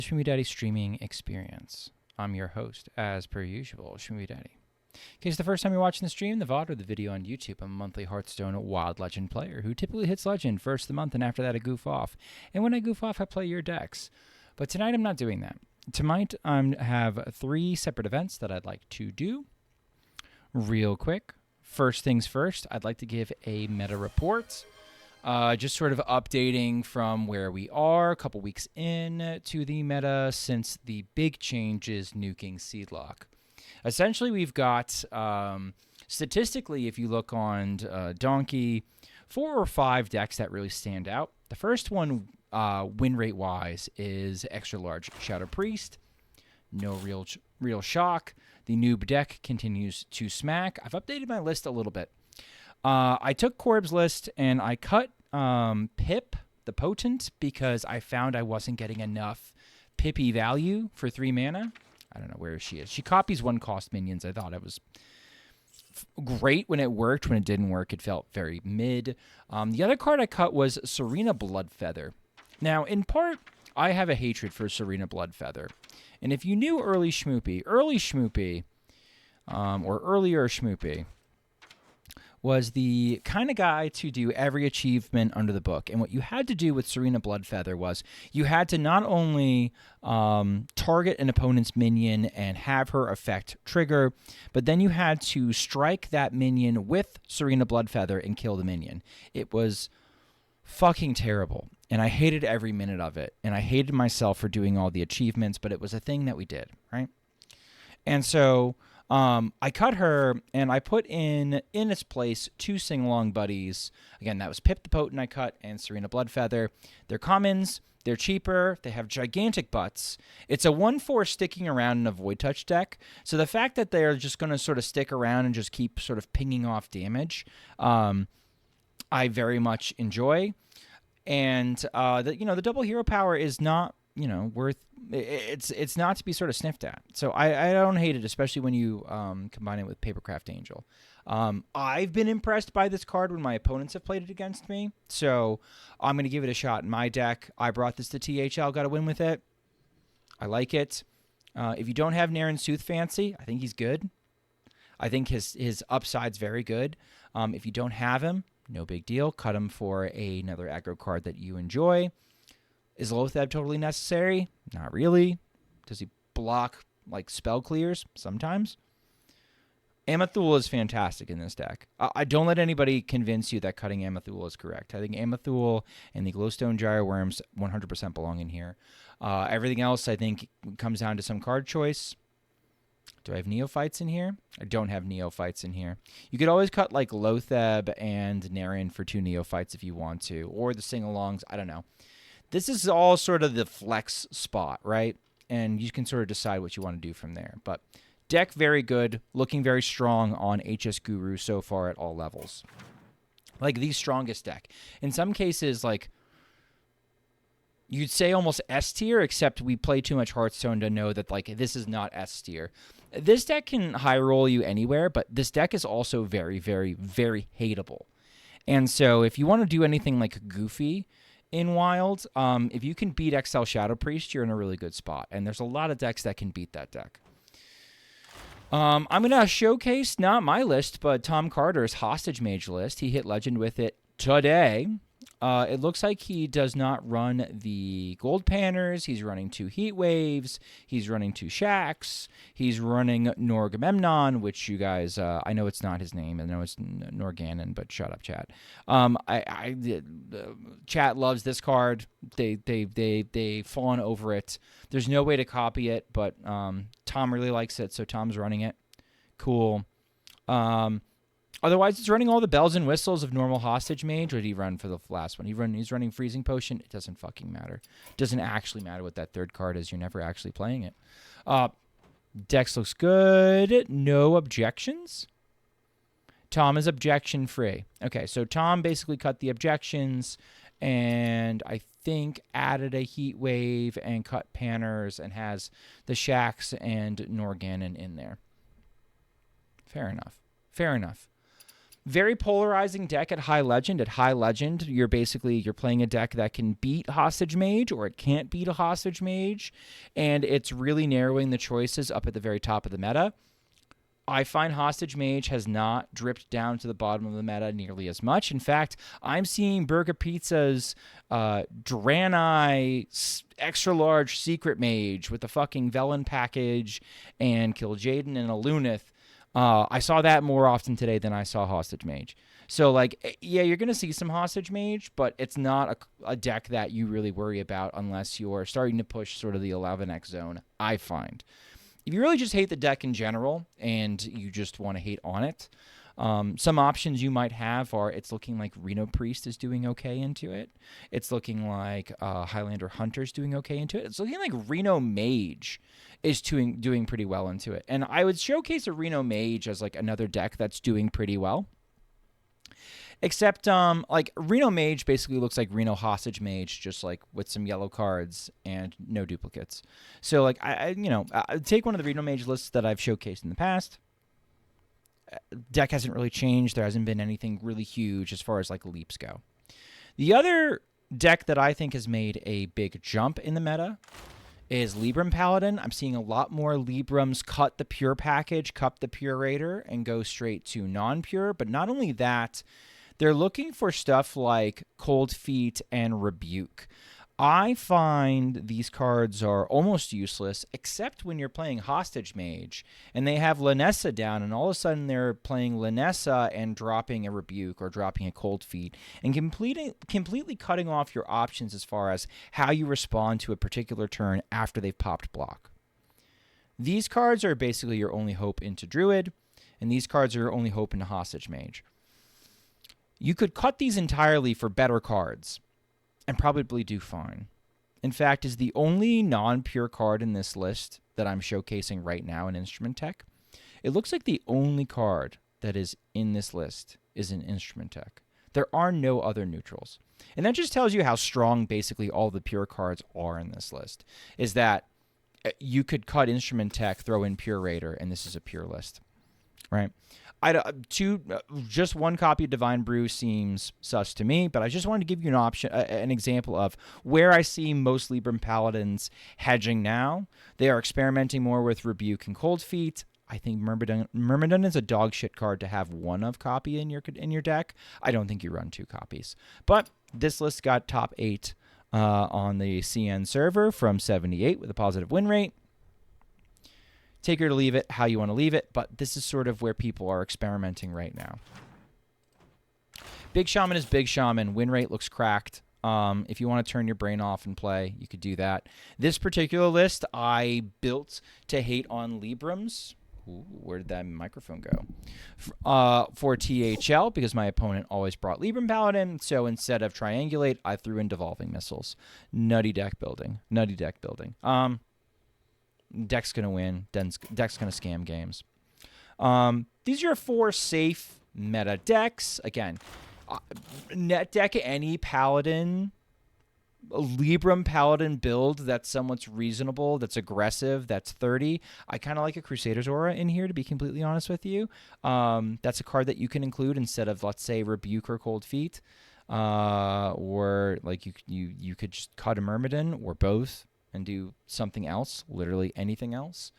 ShmoovyDaddy streaming experience. I'm your host, as per usual, ShmoovyDaddy. In case the first time you're watching the stream, the VOD, or the video on YouTube, I'm a monthly Hearthstone Wild Legend player who typically hits Legend first of the month, and after that I goof off. And when I goof off, I play your decks. But tonight I'm not doing that. Tonight I have 3 separate events that I'd like to do real quick. First things first, I'd like to give a meta report. Just sort of updating from where we are a couple weeks in to the meta since the big changes nuking Seedlock. Essentially, we've got, statistically, if you look on Donkey, 4 or 5 decks that really stand out. The first one, win rate-wise, is Extra Large Shadow Priest. No real shock. The noob deck continues to smack. I've updated my list a little bit. I took Corb's list and I cut Pip, the Potent, because I found I wasn't getting enough Pippy value for 3 mana. I don't know where she is. She copies 1-cost minions. I thought it was great when it worked. When it didn't work, it felt very mid. The other card I cut was Serena Bloodfeather. Now, in part, I have a hatred for Serena Bloodfeather. And if you knew earlier Schmoopy, or earlier Schmoopy, was the kind of guy to do every achievement under the book. And what you had to do with Serena Bloodfeather was you had to not only target an opponent's minion and have her effect trigger, but then you had to strike that minion with Serena Bloodfeather and kill the minion. It was fucking terrible, and I hated every minute of it. And I hated myself for doing all the achievements, but it was a thing that we did, right? And so I cut her, and I put in its place 2 sing-along buddies. Again, that was Pip the Potent I cut and Serena Bloodfeather. They're commons. They're cheaper. They have gigantic butts. It's a 1/4 sticking around in a Void Touch deck. So the fact that they're just going to sort of stick around and just keep sort of pinging off damage, I very much enjoy. And the double hero power is not worth. It's not to be sort of sniffed at. So I don't hate it, especially when you combine it with Papercraft Angel. I've been impressed by this card when my opponents have played it against me. So I'm going to give it a shot in my deck. I brought this to THL, got a win with it. I like it. If you don't have Naren Sooth Fancy, I think he's good. I think his upside's very good. If you don't have him, no big deal. Cut him for another aggro card that you enjoy. Is Lothab totally necessary? Not really. Does he block like spell clears? Sometimes. Amathul is fantastic in this deck. I don't let anybody convince you that cutting Amathul is correct. I think Amathul and the Glowstone Gyre Worms 100% belong in here. Everything else I think comes down to some card choice. Do I have Neophytes in here? I don't have Neophytes in here. You could always cut like Lothab and Naren for 2 Neophytes if you want to. Or the sing-alongs. I don't know. This is all sort of the flex spot, right? And you can sort of decide what you want to do from there. But deck very good, looking very strong on HS Guru so far at all levels. Like the strongest deck. In some cases, like you'd say almost S tier, except we play too much Hearthstone to know that like this is not S tier. This deck can high roll you anywhere, but this deck is also very, very, very hateable. And so if you want to do anything like goofy in Wild, if you can beat XL Shadow Priest, you're in a really good spot. And there's a lot of decks that can beat that deck. I'm going to showcase, not my list, but Tom Carter's Hostage Mage list. He hit Legend with it today. It looks like he does not run the Gold Panners. He's running 2 Heat Waves. He's running 2 Shacks. He's running Norgamemnon, which you guys, I know it's not his name. I know it's Norganon, but shut up, chat. Chat loves this card. They've fallen over it. There's no way to copy it, but Tom really likes it, so Tom's running it. Cool. Otherwise, it's running all the bells and whistles of normal Hostage Mage. What did he run for the last one? He's running Freezing Potion. It doesn't fucking matter. It doesn't actually matter what that third card is. You're never actually playing it. Dex looks good. No objections. Tom is objection-free. Okay, so Tom basically cut the objections and I think added a Heat Wave and cut Panners and has the Shacks and Norganon in there. Fair enough. Fair enough. Very polarizing deck at High Legend. At High Legend, you're playing a deck that can beat Hostage Mage or it can't beat a Hostage Mage, and it's really narrowing the choices up at the very top of the meta. I find Hostage Mage has not dripped down to the bottom of the meta nearly as much. In fact, I'm seeing BtXBBuTqBtzz's Draenei extra large secret mage with the fucking Velen package and Kil'jaeden and a Lunith. I saw that more often today than I saw Hostage Mage. So, like, yeah, you're going to see some Hostage Mage, but it's not a deck that you really worry about unless you're starting to push sort of the 11x zone, I find. If you really just hate the deck in general and you just want to hate on it, some options you might have are it's looking like Reno Priest is doing okay into it. It's looking like Highlander Hunter's doing okay into it. It's looking like Reno Mage is doing pretty well into it. And I would showcase a Reno Mage as like another deck that's doing pretty well. Except, like, Reno Mage basically looks like Reno Hostage Mage, just, like, with some yellow cards and no duplicates. So, like, I take one of the Reno Mage lists that I've showcased in the past. Deck hasn't really changed. There hasn't been anything really huge as far as, like, leaps go. The other deck that I think has made a big jump in the meta is Libram Paladin. I'm seeing a lot more Librams cut the pure package, cut the pure raider, and go straight to non-pure. But not only that, they're looking for stuff like Cold Feet and Rebuke. I find these cards are almost useless, except when you're playing Hostage Mage, and they have Lanessa down, and all of a sudden they're playing Lanessa and dropping a Rebuke or dropping a Cold Feet, and completely cutting off your options as far as how you respond to a particular turn after they've popped block. These cards are basically your only hope into Druid, and these cards are your only hope into Hostage Mage. You could cut these entirely for better cards and probably do fine. In fact, is the only non-pure card in this list that I'm showcasing right now in Instrument Tech. It looks like the only card that is in this list is in Instrument Tech. There are no other neutrals. And that just tells you how strong basically all the pure cards are in this list, is that you could cut Instrument Tech, throw in Pure Raider, and this is a pure list, right? Just one copy of Divine Brew seems sus to me, but I just wanted to give you an example of where I see most Libram Paladins hedging now. They are experimenting more with Rebuke and Cold Feet. I think Myrmidon is a dog shit card to have one of copy in your deck. I don't think you run 2 copies. But this list got top 8 on the CN server from 78 with a positive win rate. Take it or leave it how you want to leave it, but this is sort of where people are experimenting right now. Big Shaman is Big Shaman. Win rate looks cracked. If you want to turn your brain off and play, you could do that. This particular list I built to hate on Librams. Ooh, where did that microphone go? For THL, because my opponent always brought Libram Paladin, so instead of Triangulate, I threw in Devolving Missiles. Nutty deck building. Deck's going to win. Deck's going to scam games. These are 4 safe meta decks. Again, net deck any Paladin, Libram Paladin build that's somewhat reasonable, that's aggressive, that's 30. I kind of like a Crusader's Aura in here, to be completely honest with you. That's a card that you can include instead of, let's say, Rebuke or Cold Feet. Or like you could just cut a Myrmidon or both and do something else, literally anything else.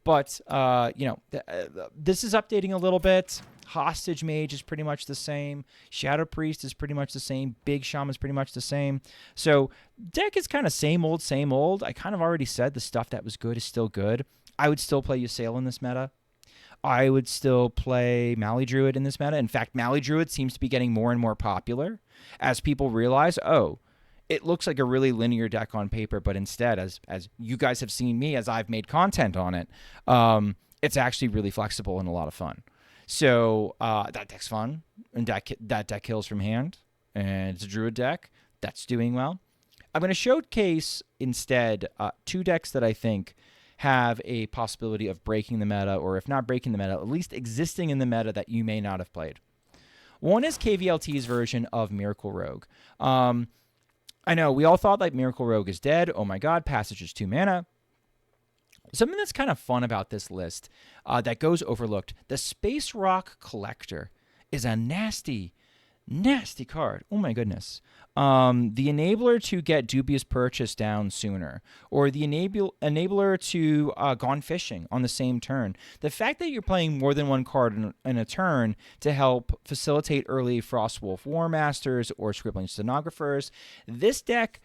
But, this is updating a little bit. Hostage Mage is pretty much the same. Shadow Priest is pretty much the same. Big Shaman is pretty much the same. So deck is kind of same old, same old. I kind of already said the stuff that was good is still good. I would still play Ysayle in this meta. I would still play Mali Druid in this meta. In fact, Mali Druid seems to be getting more and more popular as people realize, it looks like a really linear deck on paper, but instead, as you guys have seen me, as I've made content on it, it's actually really flexible and a lot of fun. So that deck's fun, and that deck kills from hand, and it's a Druid deck. That's doing well. I'm going to showcase instead 2 decks that I think have a possibility of breaking the meta, or if not breaking the meta, at least existing in the meta that you may not have played. One is KVLT's version of Miracle Rogue. I know, we all thought like Miracle Rogue is dead. Oh my god, Passage is 2 mana. Something that's kind of fun about this list that goes overlooked, the Space Rock Collector is a nasty, nasty card. Oh my goodness. The enabler to get dubious purchase down sooner, or the enabler to gone fishing on the same turn. The fact that you're playing more than one card in a turn to help facilitate early Frostwolf War Masters or Scribbling Stenographers, this deck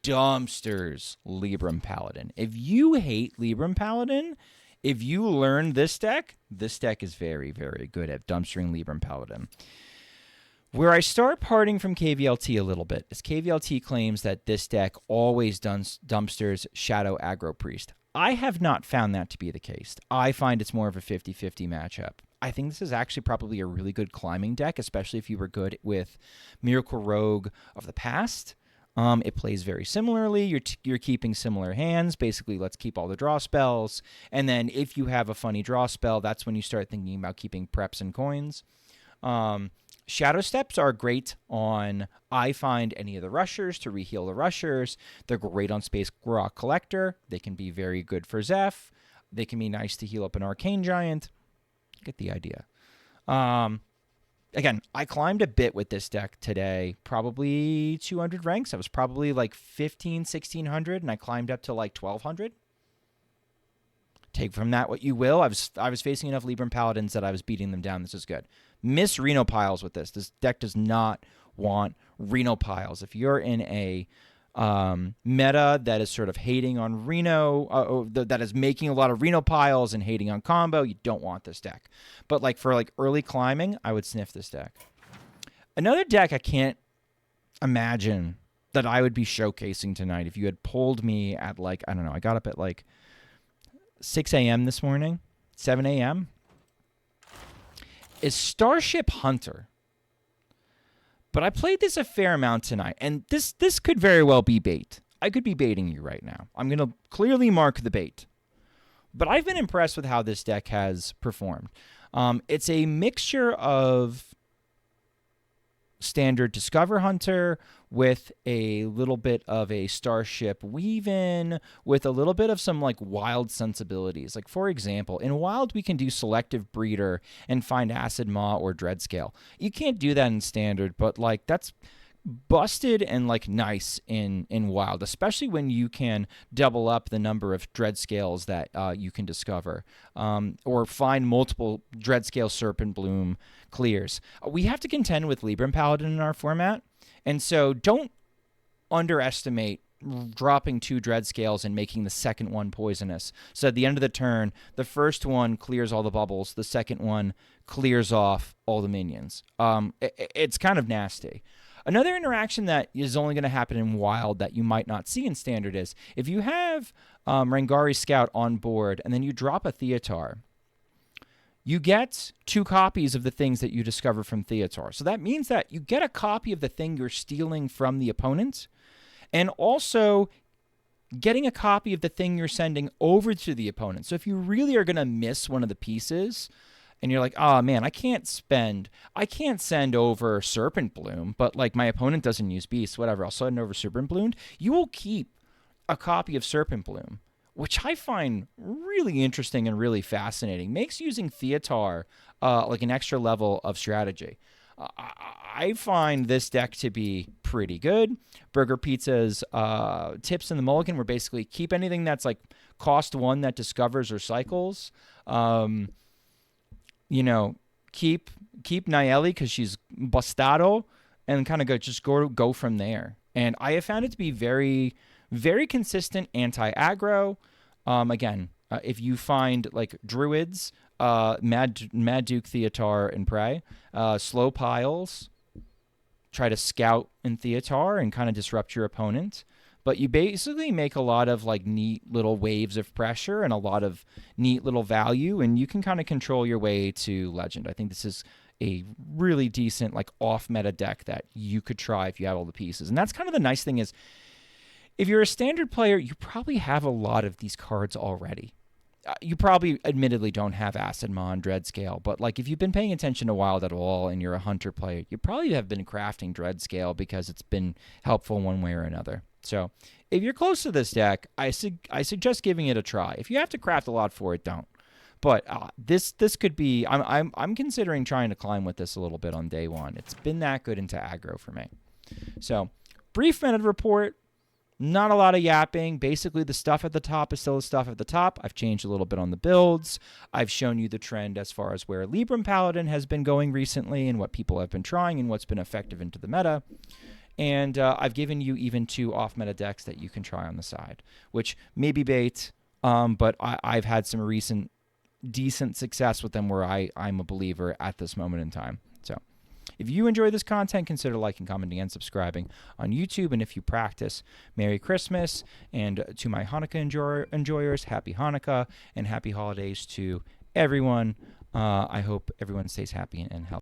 dumpsters Libram Paladin. If you hate Libram Paladin, if you learn this deck is very, very good at dumpstering Libram Paladin. Where I start parting from KVLT a little bit is KVLT claims that this deck always dumpsters Shadow Aggro Priest. I have not found that to be the case. I find it's more of a 50-50 matchup. I think this is actually probably a really good climbing deck, especially if you were good with Miracle Rogue of the past. It plays very similarly. You're keeping similar hands. Basically, let's keep all the draw spells. And then if you have a funny draw spell, that's when you start thinking about keeping preps and coins. Shadow Steps are great on, I find, any of the rushers to reheal the rushers. They're great on Space Rock Collector. They can be very good for Zeph. They can be nice to heal up an Arcane Giant. Get the idea. Again, I climbed a bit with this deck today, probably 200 ranks. I was probably like 1,1600, and I climbed up to like 1,200. Take from that what you will. I was facing enough Libram Paladins that I was beating them down. This is good. Miss Reno Piles with this. This deck does not want Reno Piles. If you're in a meta that is sort of hating on Reno, that is making a lot of Reno Piles and hating on combo, you don't want this deck. But like for like early climbing, I would sniff this deck. Another deck I can't imagine that I would be showcasing tonight if you had pulled me at like, I don't know, I got up at like 6 a.m. this morning, 7 a.m., is Starship Hunter. But I played this a fair amount tonight, and this could very well be bait. I could be baiting you right now. I'm going to clearly mark the bait. But I've been impressed with how this deck has performed. It's a mixture of standard Discover Hunter with a little bit of a Starship weave-in, with a little bit of some like wild sensibilities. Like for example, in Wild we can do Selective Breeder and find Acid Maw or Dreadscale. You can't do that in Standard, but like that's busted and like nice in Wild, especially when you can double up the number of Dreadscales that you can discover, or find multiple Dreadscale Serpent Bloom clears. We have to contend with Libram Paladin in our format, and so don't underestimate dropping 2 Dreadscales and making the second one poisonous. So at the end of the turn, the first one clears all the bubbles, the second one clears off all the minions. It's kind of nasty. Another interaction that is only going to happen in Wild that you might not see in Standard is if you have Rangari Scout on board and then you drop a Theatar, you get 2 copies of the things that you discover from Theatar. So that means that you get a copy of the thing you're stealing from the opponent, and also getting a copy of the thing you're sending over to the opponent. So if you really are going to miss one of the pieces, and you're like, oh man, I can't send over Serpent Bloom, but like my opponent doesn't use Beast, whatever, I'll send over Serpent Bloom. You will keep a copy of Serpent Bloom, which I find really interesting and really fascinating. Makes using Theatar like an extra level of strategy. I find this deck to be pretty good. Burger Pizza's tips in the mulligan were basically keep anything that's like cost 1 that discovers or cycles. Keep Nayeli because she's bastado, and kind of go from there. And I have found it to be very, very consistent anti-aggro. Again, if you find like Druids, Mad Duke, Theatar, and Prey, slow piles, try to scout in Theatar and kind of disrupt your opponent. But you basically make a lot of like neat little waves of pressure and a lot of neat little value, and you can kind of control your way to Legend. I think this is a really decent like off-meta deck that you could try if you have all the pieces. And that's kind of the nice thing is, if you're a Standard player, you probably have a lot of these cards already. You probably admittedly don't have Acid Maw and Dreadscale, but like if you've been paying attention to Wild at all and you're a Hunter player, you probably have been crafting Dreadscale because it's been helpful one way or another. So if you're close to this deck, I suggest giving it a try. If you have to craft a lot for it, don't. But this could be. I'm considering trying to climb with this a little bit on day one. It's been that good into aggro for me. So, brief meta report. Not a lot of yapping. Basically, the stuff at the top is still the stuff at the top. I've changed a little bit on the builds. I've shown you the trend as far as where Libram Paladin has been going recently and what people have been trying and what's been effective into the meta. And I've given you even 2 off-meta decks that you can try on the side, which may be bait, but I've had some recent decent success with them where I'm a believer at this moment in time. So if you enjoy this content, consider liking, commenting, and subscribing on YouTube. And if you practice, Merry Christmas. And to my Hanukkah enjoyers, Happy Hanukkah and Happy Holidays to everyone. I hope everyone stays happy and healthy.